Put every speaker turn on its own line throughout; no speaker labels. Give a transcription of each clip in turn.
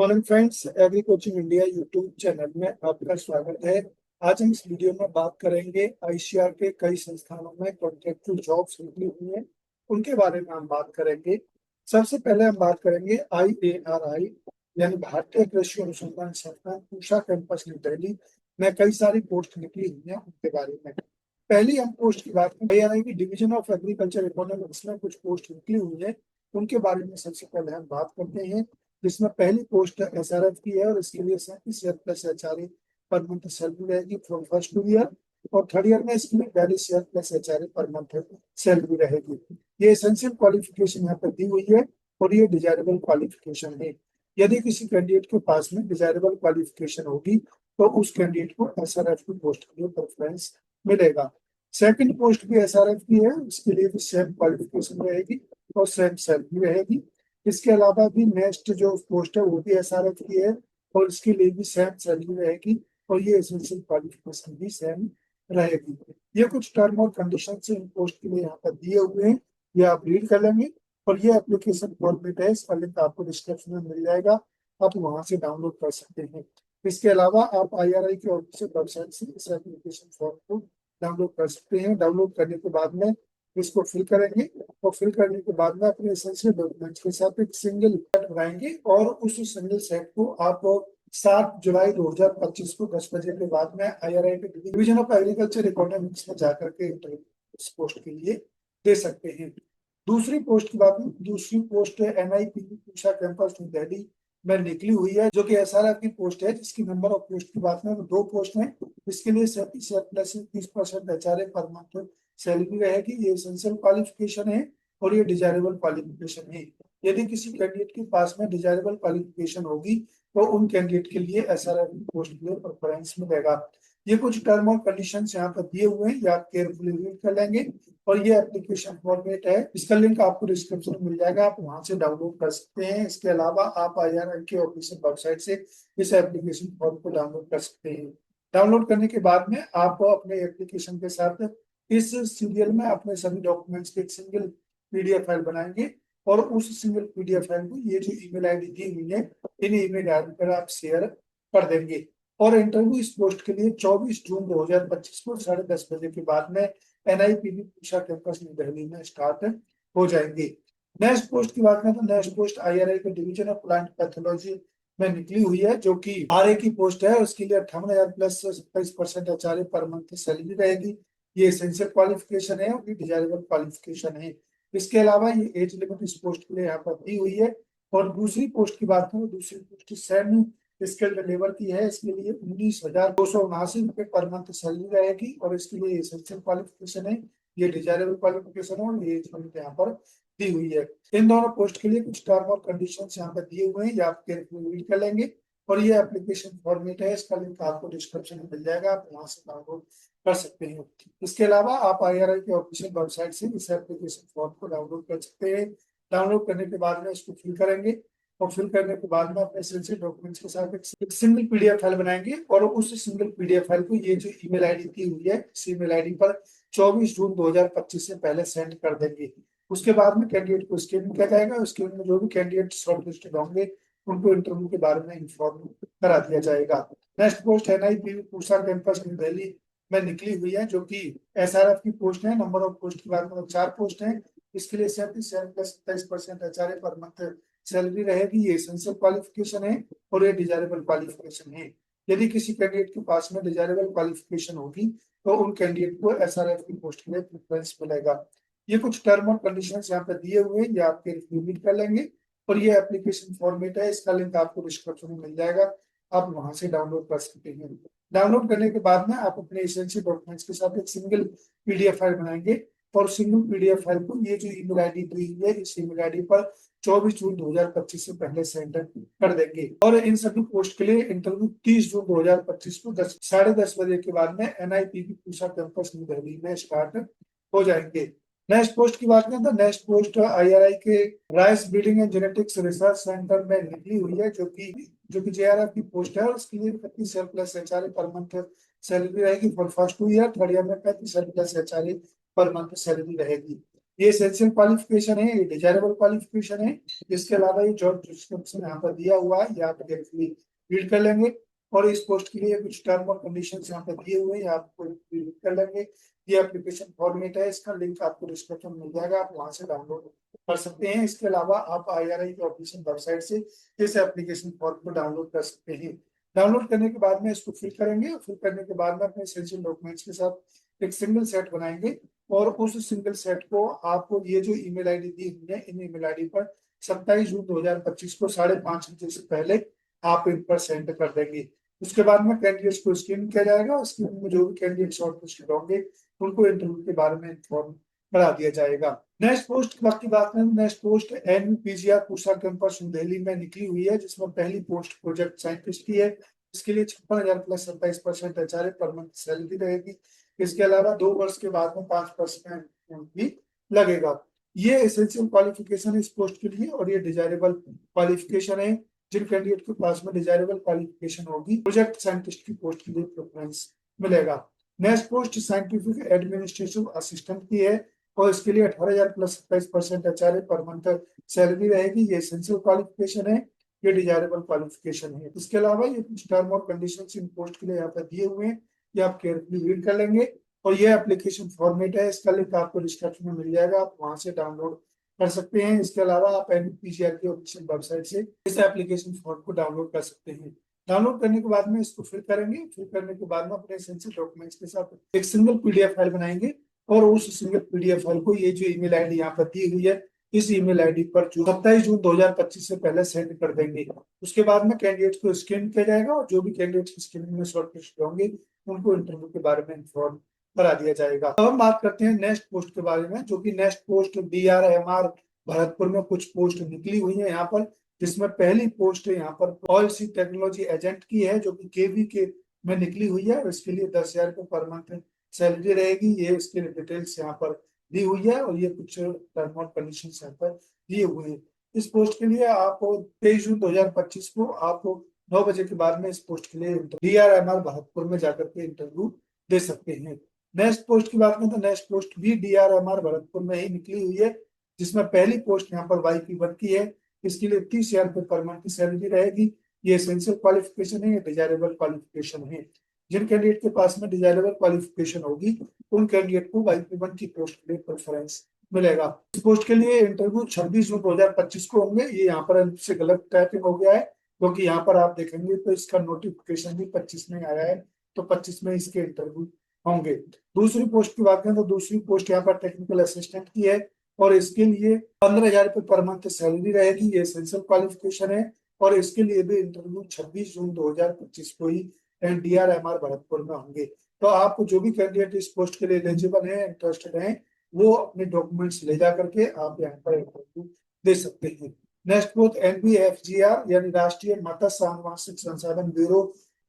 Morning friends, agree coaching India YouTube channel में आपका स्वागत है। आज हम इस वीडियो में बात करेंगे आईसीआर के कई संस्थानों में कॉन्ट्रैक्चुअल जॉब्स निकली हुई हैं, उनके बारे में हम बात करेंगे। सबसे पहले हम बात करेंगे IARI यानी भारतीय कृषि अनुसंधान संस्थान पूषा कैंपस न्यू दिल्ली में कई सारी पोस्ट निकली हुई हैं, उनके बारे में। पहली हम पोस्ट की बात करें, IARI की डिवीजन ऑफ एग्रीकल्चर इकोनॉमिक्स में कुछ पोस्ट निकली हुई है, उनके बारे में सबसे पहले हम बात करते हैं। जिसमें पहली पोस्ट SRF की है और इसके लिए 37 plus HRA per month salary रहेगी फॉर फर्स्ट ईयर, और थर्ड ईयर में इसके लिए 42 plus HRA per month salary रहेगी। ये एसेंशियल क्वालिफिकेशन यहाँ पर दी हुई है और ये डिजायरेबल क्वालिफिकेशन है। यदि किसी कैंडिडेट के पास में डिजायरेबल क्वालिफिकेशन होगी तो उस कैंडिडेट को SRF की पोस्ट के लिए प्रेफरेंस मिलेगा। सेकंड पोस्ट भी SRF की है, इसके लिए भी सेम क्वालिफिकेशन रहेगी और सेम सैलरी रहेगी। इसके अलावा भी नेक्स्ट जो पोस्ट है वो भी SRF की है और इसके लिए भी सेम सैलरी रहेगी और ये एसेंशियल क्वालिफिकेशन भी सेम रहेगी। ये कुछ टर्म और कंडीशन इन पोस्ट के लिए यहाँ पर दिए हुए हैं, ये आप रीड कर लेंगे। और ये एप्लीकेशन फॉर्मेट है, इसका लिंक आपको डिस्क्रिप्शन में मिल जाएगा, आप वहां से डाउनलोड कर सकते हैं। इसके अलावा आप IRI की ऑफिशियल वेबसाइट से इस एप्लीकेशन फॉर्म को डाउनलोड कर सकते हैं। डाउनलोड करने के बाद में इसको फिल करेंगे और फिल करने के बाद में अपने एसेंशियल डॉक्यूमेंट्स के साथ एक सिंगल सेट बनाएंगे और उस सिंगल सेट को आप 7 जुलाई 2025 को 10 बजे के बाद में IRI के डिवीजन ऑफ एग्रीकल्चर इकोनॉमिक्स में जाकर के इंटरव्यू इस पोस्ट के लिए दे सकते हैं। दूसरी पोस्ट की बात करें, दूसरी पोस्ट है NIPP पूषा कैंपस न्यू दिल्ली में निकली हुई है, जो कि SRF की पोस्ट है, जिसकी नंबर ऑफ पोस्ट की बात करें तो 2 पोस्ट है। इसके लिए 30% HRA पर मंथ सैलरी रहेगी। ये एसेंशियल क्वालिफिकेशन है और ये डिजायरेबल क्वालिफिकेशन है। यदि किसी कैंडिडेट के पास में डिजायरेबल क्वालिफिकेशन होगी तो उन कैंडिडेट के लिए SRF पोस्ट के लिए प्रेफरेंस मिलेगा। ये कुछ टर्म और कंडीशन यहाँ पर दिए हुए हैं, ये आप केयरफुली रीड कर लेंगे। और ये एप्लीकेशन फॉर्मेट है, इसका लिंक आपको डिस्क्रिप्शन में मिल जाएगा, आप वहां से डाउनलोड कर सकते हैं। इसके अलावा आप IRI की ऑफिशियल वेबसाइट से इस एप्लीकेशन फॉर्म को डाउनलोड कर सकते हैं। डाउनलोड करने के बाद में आप अपने एप्लीकेशन के साथ इस सीरियल में अपने सभी डॉक्यूमेंट्स की एक सिंगल PDF फाइल बनाएंगे और उस सिंगल PDF फाइल को ये जो ईमेल आईडी दी हुई है, इन ईमेल आईडी पर आप शेयर कर देंगे। और इंटरव्यू इस पोस्ट के लिए 24 जून 2025 को 10:30 बजे के बाद में NIPP पूषा कैंपस न्यू दिल्ली में स्टार्ट हो जाएंगे। नेक्स्ट पोस्ट की बात करें तो नेक्स्ट पोस्ट IRI के डिवीजन ऑफ प्लांट पैथोलॉजी में निकली हुई है, जो कि RA की पोस्ट है। उसके लिए 58,000 plus 27% HRA per month salary रहेगी। ये एसेंशियल क्वालिफिकेशन है और ये डिजायरेबल क्वालिफिकेशन है। इसके अलावा ये एज लिमिट इस पोस्ट के लिए यहाँ पर दी हुई है। और दूसरी पोस्ट की बात करें, दूसरी पोस्ट सेमी स्किल्ड लेबर की है। इसके लिए 19,279 रुपये पर मंथ सैलरी रहेगी और इसके लिए एसेंशियल क्वालिफिकेशन है, ये डिजायरेबल क्वालिफिकेशन है और ये एज लिमिट यहाँ पर दी हुई है। इन दोनों पोस्ट के लिए कुछ टर्म और कंडीशन यहाँ पर दिए हुए हैं, ये आप केयरफुली रीड कर लेंगे। और ये एप्लीकेशन फॉर्मेट है, इसका लिंक आपको डिस्क्रिप्शन में मिल जाएगा, आप वहां से डाउनलोड कर सकते हैं। इसके अलावा आप IRI की ऑफिशियल वेबसाइट से इस एप्लीकेशन फॉर्म को डाउनलोड कर सकते हैं। डाउनलोड करने के बाद में इसको फिल करेंगे और फिल करने के बाद में अपने एसेंशियल डॉक्यूमेंट्स के साथ एक सिंगल PDF फाइल बनाएंगे और उस सिंगल PDF फाइल को ये जो ईमेल आईडी दी हुई है, इस ईमेल आईडी पर 24 जून 2025 से पहले सेंड कर देंगे। उसके बाद में कैंडिडेट को स्क्रीनिंग किया जाएगा। स्क्रीनिंग में जो भी कैंडिडेट शॉर्टलिस्टेड होंगे उनको इंटरव्यू के बारे में इन्फॉर्म करा दिया जाएगा। नेक्स्ट पोस्ट NIPP पूषा कैंपस न्यू दिल्ली में निकली हुई है, जो कि SRF की पोस्ट है। नंबर ऑफ पोस्ट की बात करें 4 पोस्ट है। इसके लिए 27% HRA पर मंथ सैलरी रहेगी। ये एसेंशियल क्वालिफिकेशन है और ये डिजायरेबल क्वालिफिकेशन है। यदि किसी कैंडिडेट के पास में डिजायरेबल क्वालिफिकेशन होगी तो उन कैंडिडेट को SRF की पोस्ट के लिए प्रेफरेंस मिलेगा। ये कुछ टर्म और कंडीशंस यहाँ पे दिए हुए हैं, ये आपके रीड कर लेंगे। और ये एप्लीकेशन फॉर्मेट है, इसका लिंक आपको डिस्क्रिप्शन में मिल जाएगा, आप वहां से डाउनलोड कर सकते हैं। डाउनलोड करने के बाद में आप अपने एसेंशियल डॉक्यूमेंट्स के साथ एक सिंगल PDF फाइल बनाएंगे और सिंगल PDF फाइल को ये जो ईमेल आईडी दी हुई है, इस ईमेल आईडी पर 24 जून 2025 से पहले सेंड कर देंगे। और इन सभी पोस्ट के लिए इंटरव्यू 30 जून 2025 को 10:30 बजे के बाद में NIPP पूषा कैंपस न्यू दिल्ली में स्टार्ट हो जाएंगे। नेक्स्ट पोस्ट की बात करें तो नेक्स्ट पोस्ट IRI के rice breeding and genetics research centre में निकली हुई है, जो कि JRF की पोस्ट है और उसके लिए 35 plus HRA per month salary रहेगी for first year. Third year में 35 plus HRA per month salary रहेगी। ये एसेंशियल क्वालिफिकेशन है, ये डिजायरेबल क्वालिफिकेशन है। इसके अलावा ये जॉब डिस्क्रिप्शन यहाँ पर दिया हुआ है, यहाँ पर रीड कर लेंगे। और इस पोस्ट के लिए कुछ टर्म और कंडीशंस यहाँ पर दिए हुए हैं, आपको रीड कर लेंगे। ये एप्लीकेशन फॉर्मेट है, इसका लिंक आपको डिस्क्रिप्शन में मिल जाएगा, आप वहां से डाउनलोड कर सकते हैं। इसके अलावा आप IRI की ऑफिशियल वेबसाइट से इस एप्लीकेशन फॉर्म को डाउनलोड कर सकते हैं। डाउनलोड करने के बाद में इसको फिल करेंगे, फिल करने के बाद में अपने एसेंशियल डॉक्यूमेंट्स के साथ एक सिंगल सेट बनाएंगे। और उस सिंगल सेट को आपको ये जो ईमेल आईडी दी हुई है, इन ईमेल आईडी पर 27 जून 2025 को 5:30 बजे से पहले आप इन पर सेंड कर देंगे। उसके बाद में कैंडिडेट्स को स्क्रीन किया जाएगा, स्क्रीन में जो भी कैंडिडेट शॉर्टलिस्टेड होंगे उनको इंटरव्यू के बारे में इन्फॉर्म करा दिया जाएगा। नेक्स्ट पोस्ट की बात करें, next post NPGR Pusa campus Delhi में निकली हुई है, जिसमें पहली पोस्ट प्रोजेक्ट साइंटिस्ट की है। इसके लिए 56,000 plus 27% HRA per month salary रहेगी। इसके अलावा 2 वर्ष के बाद में 5% भी लगेगा। ये एसेंशियल क्वालिफिकेशन है इस पोस्ट के लिए, और ये डिजायरेबल क्वालिफिकेशन है। जिन कैंडिडेट के पास में डिजायरेबल क्वालिफिकेशन होगी, प्रोजेक्ट साइंटिस्ट की पोस्ट के लिए प्रेफरेंस मिलेगा। Next post scientific administrative assistant की है, और इसके लिए 18,000 plus 27% HRA per month salary रहेगी। ये एसेंशियल क्वालिफिकेशन है, ये डिजायरेबल क्वालिफिकेशन है। इसके अलावा ये कुछ टर्म और कंडीशंस इन पोस्ट के लिए यहाँ पर दिए हुए हैं, ये आप केयरफुली रीड कर लेंगे। और ये एप्लीकेशन फॉर्मेट है, इसका लिंक आपको डिस्क्रिप्शन में मिल जाएगा, आप वहां से डाउनलोड कर सकते हैं। इसके अलावा आप NPGR की ऑफिशियल वेबसाइट से इस एप्लीकेशन फॉर्म को डाउनलोड कर सकते हैं। डाउनलोड करने के बाद में इसको फिल करेंगे, फिल करने के बाद में अपने एसेंशियल डॉक्यूमेंट्स के साथ एक सिंगल PDF फाइल बनाएंगे। और उस सिंगल PDF फाइल को ये जो ईमेल आईडी यहाँ पर दी हुई है, इस ईमेल आईडी पर जो 27 जून 2025 से पहले सेंड कर देंगे। उसके बाद में कैंडिडेट्स को स्क्रीन किया जाएगा, और जो भी कैंडिडेट्स की स्क्रीनिंग में शॉर्टलिस्ट होंगे उनको इंटरव्यू के बारे में इन्फॉर्म करा दिया जाएगा। अब हम बात करते हैं नेक्स्ट पोस्ट के बारे में, जो कि नेक्स्ट पोस्ट DRMR भरतपुर में कुछ पोस्ट निकली हुई है यहाँ पर, जिसमें पहली पोस्ट है यहाँ पर ऑयल सी टेक्नोलॉजी एजेंट की है, जो कि KVK में निकली हुई है। इसके लिए 10,000 रुपये पर मंथ सैलरी रहेगी। ये इसके डिटेल्स यहाँ पर दी हुई है, और ये कुछ टर्म और कंडीशन यहाँ पर दिए हुए हैं। इस पोस्ट के लिए आप 23 जून 2025 को आप 9 बजे के बाद में इस पोस्ट के लिए DRMR भरतपुर में जाकर के इंटरव्यू दे सकते हैं। नेक्स्ट पोस्ट की बात करें तो नेक्स्ट पोस्ट भी DRMR भरतपुर में ही निकली हुई है, जिसमें पहली पोस्ट यहाँ पर YP1 की है। इसके लिए 30,000 रुपये पर मंथ की सैलरी रहेगी। ये एसेंशियल क्वालिफिकेशन है, ये डिजायरेबल क्वालिफिकेशन है। जिन कैंडिडेट के पास में डिजायरेबल क्वालिफिकेशन होगी, उन कैंडिडेट को YP1 की पोस्ट के लिए प्रेफरेंस मिलेगा। इस पोस्ट के लिए इंटरव्यू 26 जून 2025 को होंगे। ये यहाँ पर से गलत टाइपिंग हो गया है, क्योंकि यहाँ पर आप देखेंगे तो इसका नोटिफिकेशन भी 25 में आया है, तो 25 में इसके इंटरव्यू होंगे। दूसरी पोस्ट की बात करें तो दूसरी पोस्ट यहाँ पर टेक्निकल असिस्टेंट की है, और इसके लिए 15,000 रुपये पर मंथ सैलरी रहेगी। ये एसेंशियल क्वालिफिकेशन है, और इसके लिए भी इंटरव्यू 26 जून 2025 को ही DRMR भरतपुर में होंगे। तो आपको जो भी कैंडिडेट इस पोस्ट के लिए एलिजिबल है, इंटरेस्टेड है, वो अपने डॉक्यूमेंट्स ले जा करके आप यहाँ पर इंटरव्यू दे सकते हैं। नेक्स्ट पोस्ट NBFGR यानी राष्ट्रीय मत्स्य आनुवांशिक संसाधन ब्यूरो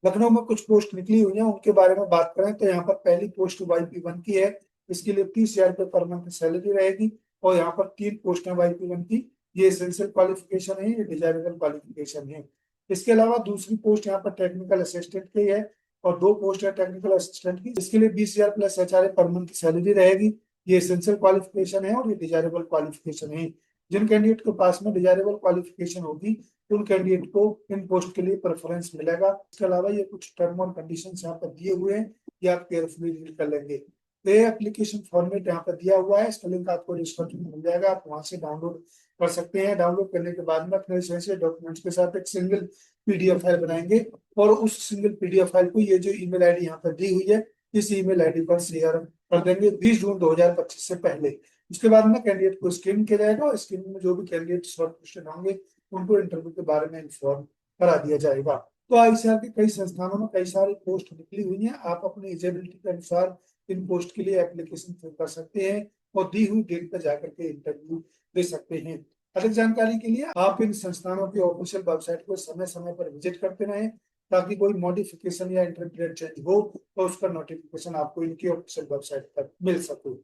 लखनऊ में कुछ पोस्ट निकली हुई है, उनके बारे में बात करें तो यहाँ पर पहली पोस्ट YP1 की है। इसके लिए 30,000 रुपये पर मंथ सैलरी रहेगी, और यहाँ पर 3 पोस्ट है YP1 की। ये एसेंशियल क्वालिफिकेशन है, ये डिजायरेबल क्वालिफिकेशन है। इसके अलावा दूसरी पोस्ट यहाँ पर टेक्निकल असिस्टेंट की है, और 2 पोस्ट है टेक्निकल असिस्टेंट की। इसके लिए 20,000 प्लस HRA पर मंथ की सैलरी रहेगी। ये एसेंशियल क्वालिफिकेशन है, और ये डिजायरेबल क्वालिफिकेशन है। जिन कैंडिडेट के पास में डिजायरेबल क्वालिफिकेशन होगी, उन कैंडिडेट को इन पोस्ट के लिए प्रेफरेंस मिलेगा। इसके अलावा ये कुछ टर्म और कंडीशंस यहाँ पर दिए हुए हैं, ये आप केयरफुली रीड कर लेंगे। ये एप्लीकेशन फॉर्मेट यहाँ पर दिया हुआ है, इसका लिंक आपको डिस्क्रिप्शन में मिल जाएगा, आप वहां से डाउनलोड कर सकते हैं। डाउनलोड करने के बाद में अपने एसेंशियल डॉक्यूमेंट्स के साथ एक सिंगल PDF फाइल बनाएंगे, और उस सिंगल PDF फाइल को ये जो ईमेल आईडी यहाँ पर दी हुई है, इस ईमेल आईडी पर शेयर कर देंगे 20 जून 2025 से पहले। उसके बाद में कैंडिडेट को स्क्रीन किया जाएगा, और स्क्रीन में जो भी कैंडिडेट शॉर्टलिस्टेड होंगे उनको इंटरव्यू के बारे में इन्फॉर्म करा दिया जाएगा। तो ICAR के कई संस्थानों में कई सारी पोस्ट निकली हुई हैं, आप अपनी एलिजिबिलिटी के अनुसार इन पोस्ट के लिए एप्लीकेशन फिल कर सकते हैं, और दी हुई डेट पर जाकर के इंटरव्यू दे सकते हैं। अधिक जानकारी के लिए आप इन संस्थानों की ऑफिशियल वेबसाइट को समय समय पर विजिट करते रहें, ताकि कोई मॉडिफिकेशन या इंटरप्रेट चेंज हो तो उसका नोटिफिकेशन आपको इनकी ऑफिशियल वेबसाइट पर मिल सके।